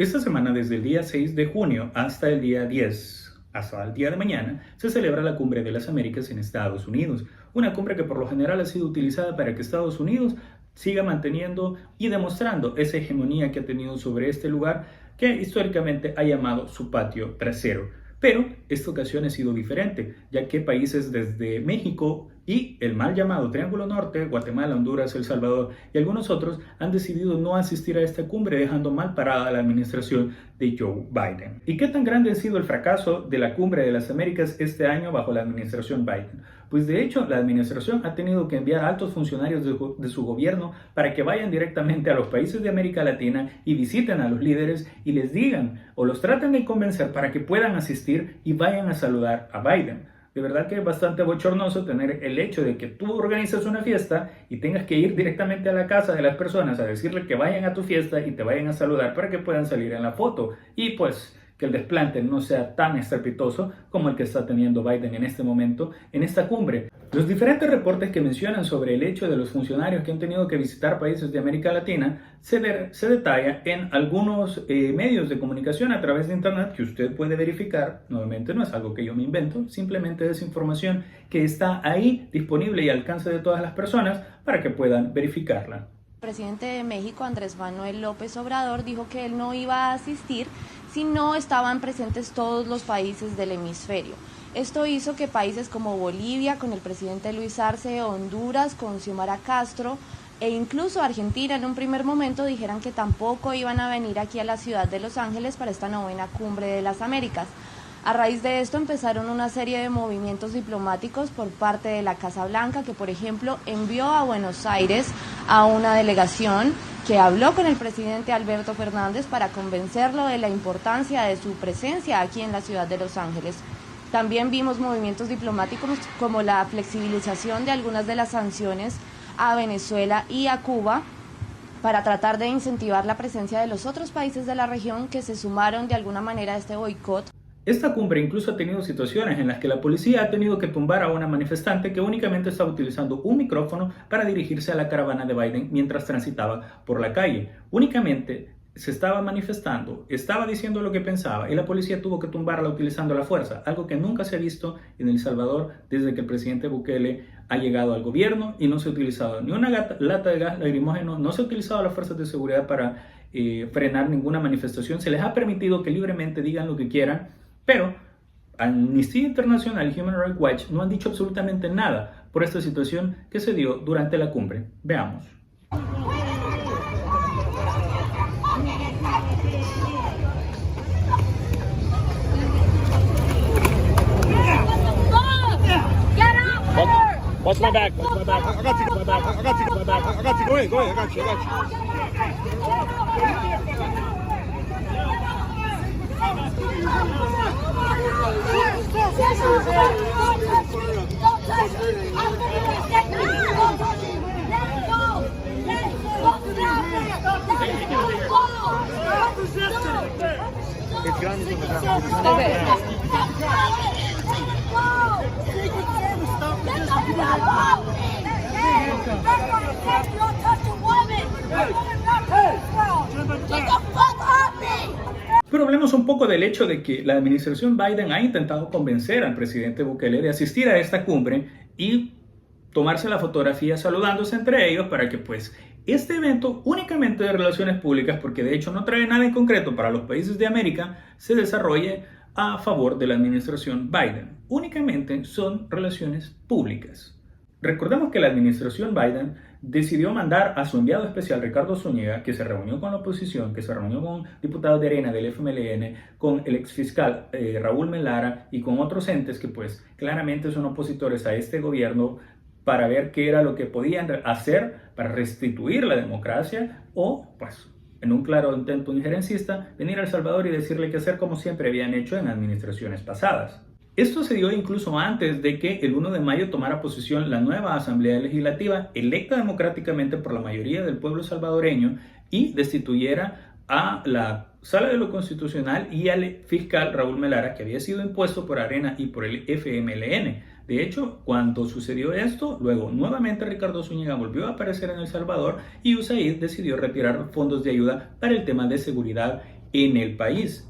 Esta semana, desde el día 6 de junio hasta el día 10, hasta el día de mañana, se celebra la Cumbre de las Américas en Estados Unidos. Una cumbre que por lo general ha sido utilizada para que Estados Unidos siga manteniendo y demostrando esa hegemonía que ha tenido sobre este lugar que históricamente ha llamado su patio trasero. Pero esta ocasión ha sido diferente, ya que países desde México y el mal llamado Triángulo Norte, Guatemala, Honduras, El Salvador y algunos otros han decidido no asistir a esta cumbre, dejando mal parada a la administración de Joe Biden. ¿Y qué tan grande ha sido el fracaso de la Cumbre de las Américas este año bajo la administración Biden? Pues de hecho, la administración ha tenido que enviar altos funcionarios de su gobierno para que vayan directamente a los países de América Latina y visiten a los líderes y les digan o los traten de convencer para que puedan asistir y vayan a saludar a Biden. De verdad que es bastante bochornoso tener el hecho de que tú organizas una fiesta y tengas que ir directamente a la casa de las personas a decirle que vayan a tu fiesta y te vayan a saludar para que puedan salir en la foto. Y pues que el desplante no sea tan estrepitoso como el que está teniendo Biden en este momento en esta cumbre. Los diferentes reportes que mencionan sobre el hecho de los funcionarios que han tenido que visitar países de América Latina se detalla en algunos medios de comunicación a través de internet que usted puede verificar. Nuevamente no es algo que yo me invento, simplemente es información que está ahí disponible y al alcance de todas las personas para que puedan verificarla. El presidente de México, Andrés Manuel López Obrador, dijo que él no iba a asistir si no estaban presentes todos los países del hemisferio. Esto hizo que países como Bolivia, con el presidente Luis Arce, Honduras, con Xiomara Castro, e incluso Argentina en un primer momento dijeran que tampoco iban a venir aquí a la ciudad de Los Ángeles para esta novena Cumbre de las Américas. A raíz de esto empezaron una serie de movimientos diplomáticos por parte de la Casa Blanca, que por ejemplo envió a Buenos Aires a una delegación que habló con el presidente Alberto Fernández para convencerlo de la importancia de su presencia aquí en la ciudad de Los Ángeles. También vimos movimientos diplomáticos como la flexibilización de algunas de las sanciones a Venezuela y a Cuba para tratar de incentivar la presencia de los otros países de la región que se sumaron de alguna manera a este boicot. Esta cumbre incluso ha tenido situaciones en las que la policía ha tenido que tumbar a una manifestante que únicamente estaba utilizando un micrófono para dirigirse a la caravana de Biden mientras transitaba por la calle. Únicamente se estaba manifestando, estaba diciendo lo que pensaba y la policía tuvo que tumbarla utilizando la fuerza, algo que nunca se ha visto en El Salvador desde que el presidente Bukele ha llegado al gobierno y no se ha utilizado ni una lata de gas lacrimógeno, no se ha utilizado las fuerzas de seguridad para frenar ninguna manifestación, se les ha permitido que libremente digan lo que quieran, pero Amnistía Internacional y Human Rights Watch no han dicho absolutamente nada por esta situación que se dio durante la cumbre. Veamos. Watch my back. Watch my back. I got you. My back. I got you. My back. I got you. Go ahead. Go ahead. I got you. I got Pero hablemos un poco del hecho de que la administración Biden ha intentado convencer al presidente Bukele de asistir a esta cumbre y tomarse la fotografía saludándose entre ellos para que pues este evento únicamente de relaciones públicas, porque de hecho no trae nada en concreto para los países de América, se desarrolle a favor de la administración Biden. Únicamente son relaciones públicas. Recordemos que la administración Biden decidió mandar a su enviado especial Ricardo Zúñiga, que se reunió con la oposición, que se reunió con diputados de Arena del FMLN, con el exfiscal Raúl Melara y con otros entes que pues claramente son opositores a este gobierno para ver qué era lo que podían hacer para restituir la democracia o pues en un claro intento injerencista venir a El Salvador y decirle qué hacer como siempre habían hecho en administraciones pasadas. Esto se dio incluso antes de que el 1 de mayo tomara posesión la nueva Asamblea Legislativa, electa democráticamente por la mayoría del pueblo salvadoreño, y destituyera a la Sala de lo Constitucional y al fiscal Raúl Melara, que había sido impuesto por Arena y por el FMLN. De hecho, cuando sucedió esto, luego nuevamente Ricardo Zúñiga volvió a aparecer en El Salvador y USAID decidió retirar fondos de ayuda para el tema de seguridad en el país.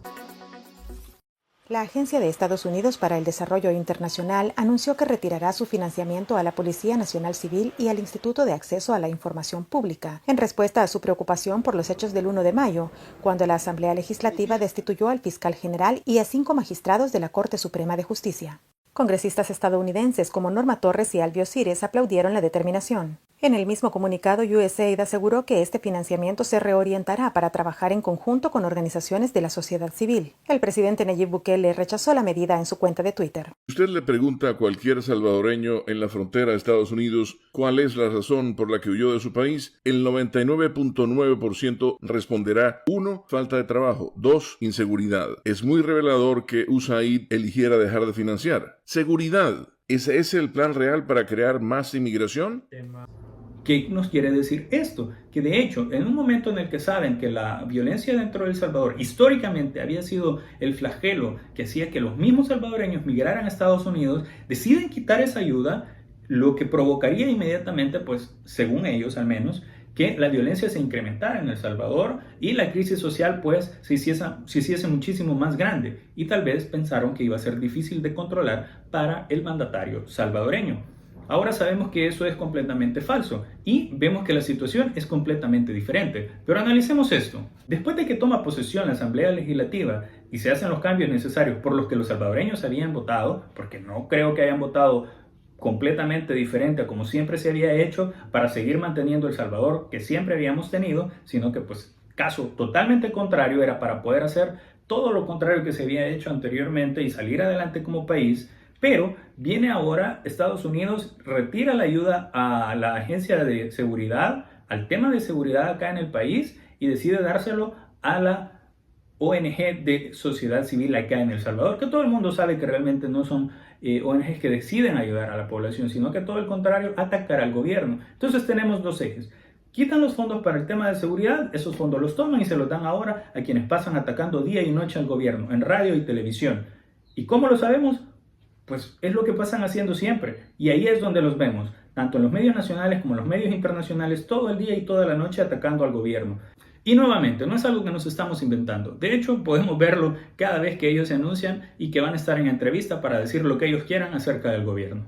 La Agencia de Estados Unidos para el Desarrollo Internacional anunció que retirará su financiamiento a la Policía Nacional Civil y al Instituto de Acceso a la Información Pública, en respuesta a su preocupación por los hechos del 1 de mayo, cuando la Asamblea Legislativa destituyó al fiscal general y a 5 magistrados de la Corte Suprema de Justicia. Congresistas estadounidenses como Norma Torres y Alvio Cires aplaudieron la determinación. En el mismo comunicado, USAID aseguró que este financiamiento se reorientará para trabajar en conjunto con organizaciones de la sociedad civil. El presidente Nayib Bukele rechazó la medida en su cuenta de Twitter. Usted le pregunta a cualquier salvadoreño en la frontera de Estados Unidos cuál es la razón por la que huyó de su país, el 99.9% responderá: 1. Falta de trabajo. 2. Inseguridad. Es muy revelador que USAID eligiera dejar de financiar. Seguridad. ¿Ese es el plan real para crear más inmigración? ¿Qué nos quiere decir esto? Que de hecho, en un momento en el que saben que la violencia dentro de El Salvador históricamente había sido el flagelo que hacía que los mismos salvadoreños migraran a Estados Unidos, deciden quitar esa ayuda, lo que provocaría inmediatamente, pues, según ellos al menos, que la violencia se incrementara en El Salvador y la crisis social pues se hiciese muchísimo más grande, y tal vez pensaron que iba a ser difícil de controlar para el mandatario salvadoreño. Ahora sabemos que eso es completamente falso y vemos que la situación es completamente diferente. Pero analicemos esto. Después de que toma posesión la Asamblea Legislativa y se hacen los cambios necesarios por los que los salvadoreños habían votado, porque no creo que hayan votado completamente diferente a como siempre se había hecho para seguir manteniendo El Salvador que siempre habíamos tenido, sino que pues caso totalmente contrario, era para poder hacer todo lo contrario que se había hecho anteriormente y salir adelante como país. Pero viene ahora Estados Unidos, retira la ayuda a la agencia de seguridad, al tema de seguridad acá en el país, y decide dárselo a la ONG de sociedad civil acá en El Salvador, que todo el mundo sabe que realmente no son ONGs que deciden ayudar a la población, sino que todo el contrario, atacar al gobierno. Entonces tenemos dos ejes. Quitan los fondos para el tema de seguridad, esos fondos los toman y se los dan ahora a quienes pasan atacando día y noche al gobierno, en radio y televisión. ¿Y cómo lo sabemos? Pues es lo que pasan haciendo siempre, y ahí es donde los vemos, tanto en los medios nacionales como en los medios internacionales, todo el día y toda la noche atacando al gobierno. Y nuevamente, no es algo que nos estamos inventando. De hecho, podemos verlo cada vez que ellos se anuncian y que van a estar en entrevista para decir lo que ellos quieran acerca del gobierno.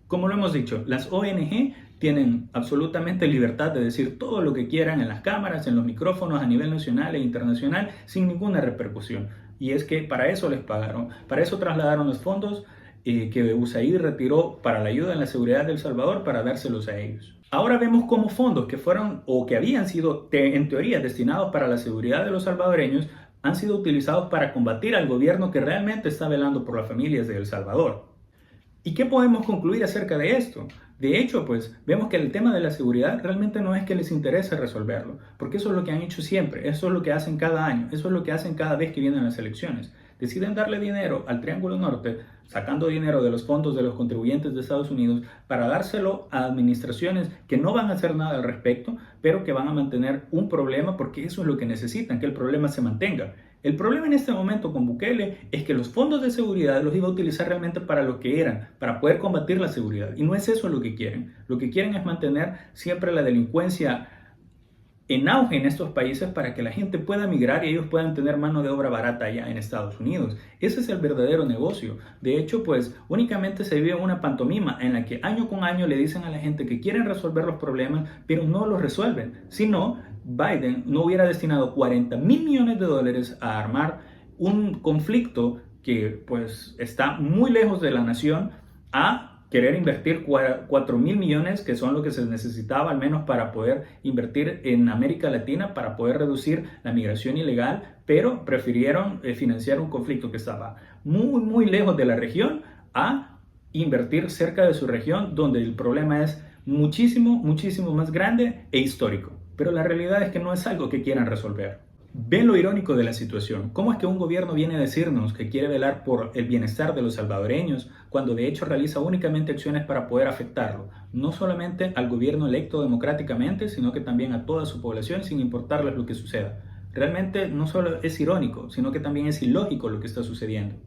Como lo hemos dicho, las ONG tienen absolutamente libertad de decir todo lo que quieran en las cámaras, en los micrófonos a nivel nacional e internacional sin ninguna repercusión. Y es que para eso les pagaron, para eso trasladaron los fondos que USAID retiró para la ayuda en la seguridad de El Salvador para dárselos a ellos. Ahora vemos cómo fondos que fueron o que habían sido en teoría destinados para la seguridad de los salvadoreños han sido utilizados para combatir al gobierno que realmente está velando por las familias de El Salvador. ¿Y qué podemos concluir acerca de esto? De hecho, pues vemos que el tema de la seguridad realmente no es que les interese resolverlo, porque eso es lo que han hecho siempre, eso es lo que hacen cada año, eso es lo que hacen cada vez que vienen las elecciones. Deciden darle dinero al Triángulo Norte, sacando dinero de los fondos de los contribuyentes de Estados Unidos para dárselo a administraciones que no van a hacer nada al respecto, pero que van a mantener un problema porque eso es lo que necesitan, que el problema se mantenga. El problema en este momento con Bukele es que los fondos de seguridad los iba a utilizar realmente para lo que eran, para poder combatir la seguridad. Y no es eso lo que quieren. Lo que quieren es mantener siempre la delincuencia en auge en estos países para que la gente pueda migrar y ellos puedan tener mano de obra barata allá en Estados Unidos. Ese es el verdadero negocio. De hecho, pues únicamente se vive una pantomima en la que año con año le dicen a la gente que quieren resolver los problemas, pero no los resuelven. Si no, Biden no hubiera destinado $40 mil millones a armar un conflicto que pues está muy lejos de la nación, a querer invertir 4 mil millones, que son lo que se necesitaba al menos para poder invertir en América Latina, para poder reducir la migración ilegal, pero prefirieron financiar un conflicto que estaba muy lejos de la región a invertir cerca de su región, donde el problema es muchísimo más grande e histórico. Pero la realidad es que no es algo que quieran resolver. Ven lo irónico de la situación. ¿Cómo es que un gobierno viene a decirnos que quiere velar por el bienestar de los salvadoreños cuando de hecho realiza únicamente acciones para poder afectarlo? No solamente al gobierno electo democráticamente, sino que también a toda su población sin importarles lo que suceda. Realmente no solo es irónico, sino que también es ilógico lo que está sucediendo.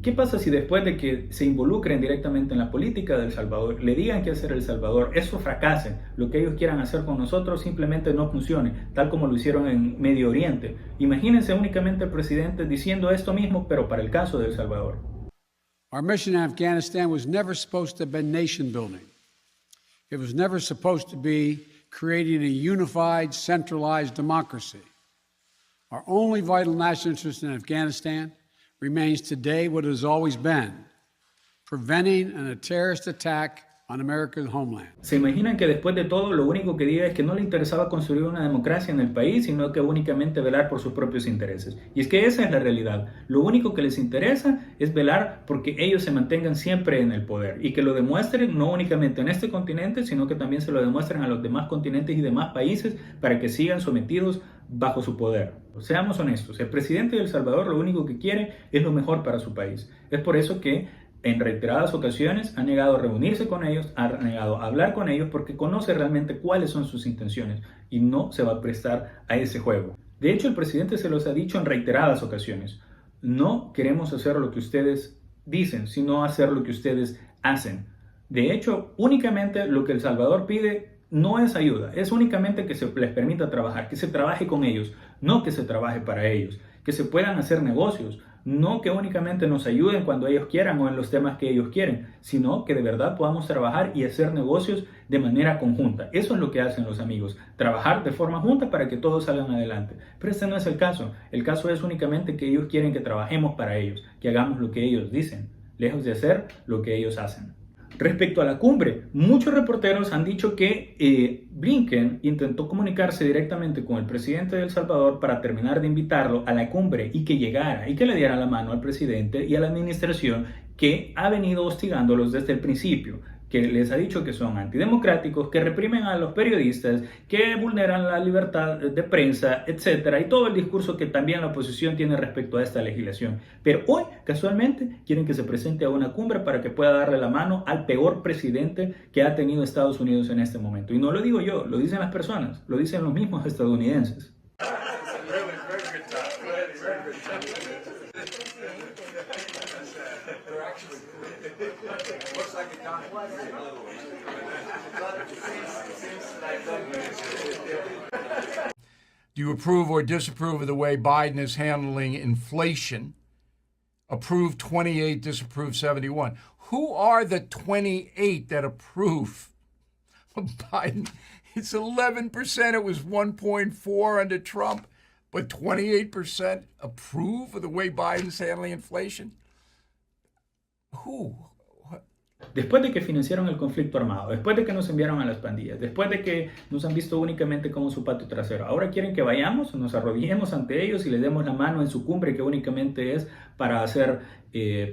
¿Qué pasa si después de que se involucren directamente en la política de El Salvador, le digan qué hacer El Salvador, eso fracase, lo que ellos quieran hacer con nosotros simplemente no funcione, tal como lo hicieron en Medio Oriente? Imagínense únicamente el presidente diciendo esto mismo, pero para el caso de El Salvador. Our mission in Afghanistan was never supposed to have been nation building. It was never supposed to be creating a unified, centralized democracy. Our only vital national interest in Afghanistan remains today what it has always been, preventing a terrorist attack on America's homeland. ¿Se imaginan que después de todo lo único que diga es que no le interesaba construir una democracia en el país, sino que únicamente velar por sus propios intereses? Y es que esa es la realidad. Lo único que les interesa es velar porque ellos se mantengan siempre en el poder y que lo demuestren no únicamente en este continente, sino que también se lo demuestren a los demás continentes y demás países para que sigan sometidos bajo su poder. Seamos honestos, el presidente de El Salvador lo único que quiere es lo mejor para su país. Es por eso que en reiteradas ocasiones ha negado a reunirse con ellos, ha negado a hablar con ellos porque conoce realmente cuáles son sus intenciones y no se va a prestar a ese juego. De hecho, el presidente se los ha dicho en reiteradas ocasiones. No queremos hacer lo que ustedes dicen, sino hacer lo que ustedes hacen. De hecho, únicamente lo que El Salvador pide no es ayuda, es únicamente que se les permita trabajar, que se trabaje con ellos, no que se trabaje para ellos, que se puedan hacer negocios, no que únicamente nos ayuden cuando ellos quieran o en los temas que ellos quieren, sino que de verdad podamos trabajar y hacer negocios de manera conjunta. Eso es lo que hacen los amigos, trabajar de forma junta para que todos salgan adelante. Pero ese no es el caso. El caso es únicamente que ellos quieren que trabajemos para ellos, que hagamos lo que ellos dicen, lejos de hacer lo que ellos hacen. Respecto a la cumbre, muchos reporteros han dicho que Blinken intentó comunicarse directamente con el presidente de El Salvador para terminar de invitarlo a la cumbre y que llegara y que le diera la mano al presidente y a la administración que ha venido hostigándolos desde el principio, que les ha dicho que son antidemocráticos, que reprimen a los periodistas, que vulneran la libertad de prensa, etcétera, y todo el discurso que también la oposición tiene respecto a esta legislación. Pero hoy, casualmente, quieren que se presente a una cumbre para que pueda darle la mano al peor presidente que ha tenido Estados Unidos en este momento. Y no lo digo yo, lo dicen las personas, lo dicen los mismos estadounidenses. Do you approve or disapprove of the way Biden is handling inflation? Approve 28, disapprove 71. Who are the 28 that approve of Biden? It's 11%. It was 1.4 under Trump, but 28% approve of the way Biden's handling inflation? Who? Después de que financiaron el conflicto armado, después de que nos enviaron a las pandillas, después de que nos han visto únicamente como su patio trasero, ahora quieren que vayamos, nos arrodillemos ante ellos y les demos la mano en su cumbre que únicamente es para hacer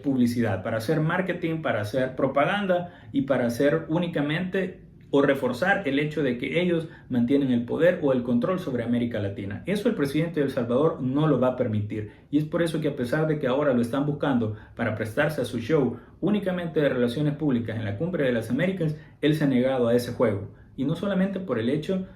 publicidad, para hacer marketing, para hacer propaganda y para hacer únicamente o reforzar el hecho de que ellos mantienen el poder o el control sobre América Latina. Eso el presidente de El Salvador no lo va a permitir. Y es por eso que a pesar de que ahora lo están buscando para prestarse a su show únicamente de relaciones públicas en la Cumbre de las Américas, él se ha negado a ese juego. Y no solamente por el hecho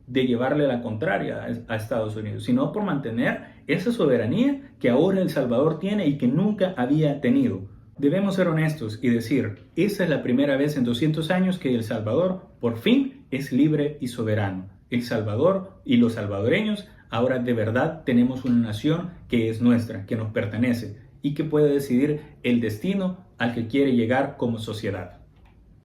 de llevarle la contraria a Estados Unidos, sino por mantener esa soberanía que ahora El Salvador tiene y que nunca había tenido. Debemos ser honestos y decir, esa es la primera vez en 200 años que El Salvador por fin es libre y soberano. El Salvador y los salvadoreños ahora de verdad tenemos una nación que es nuestra, que nos pertenece y que puede decidir el destino al que quiere llegar como sociedad.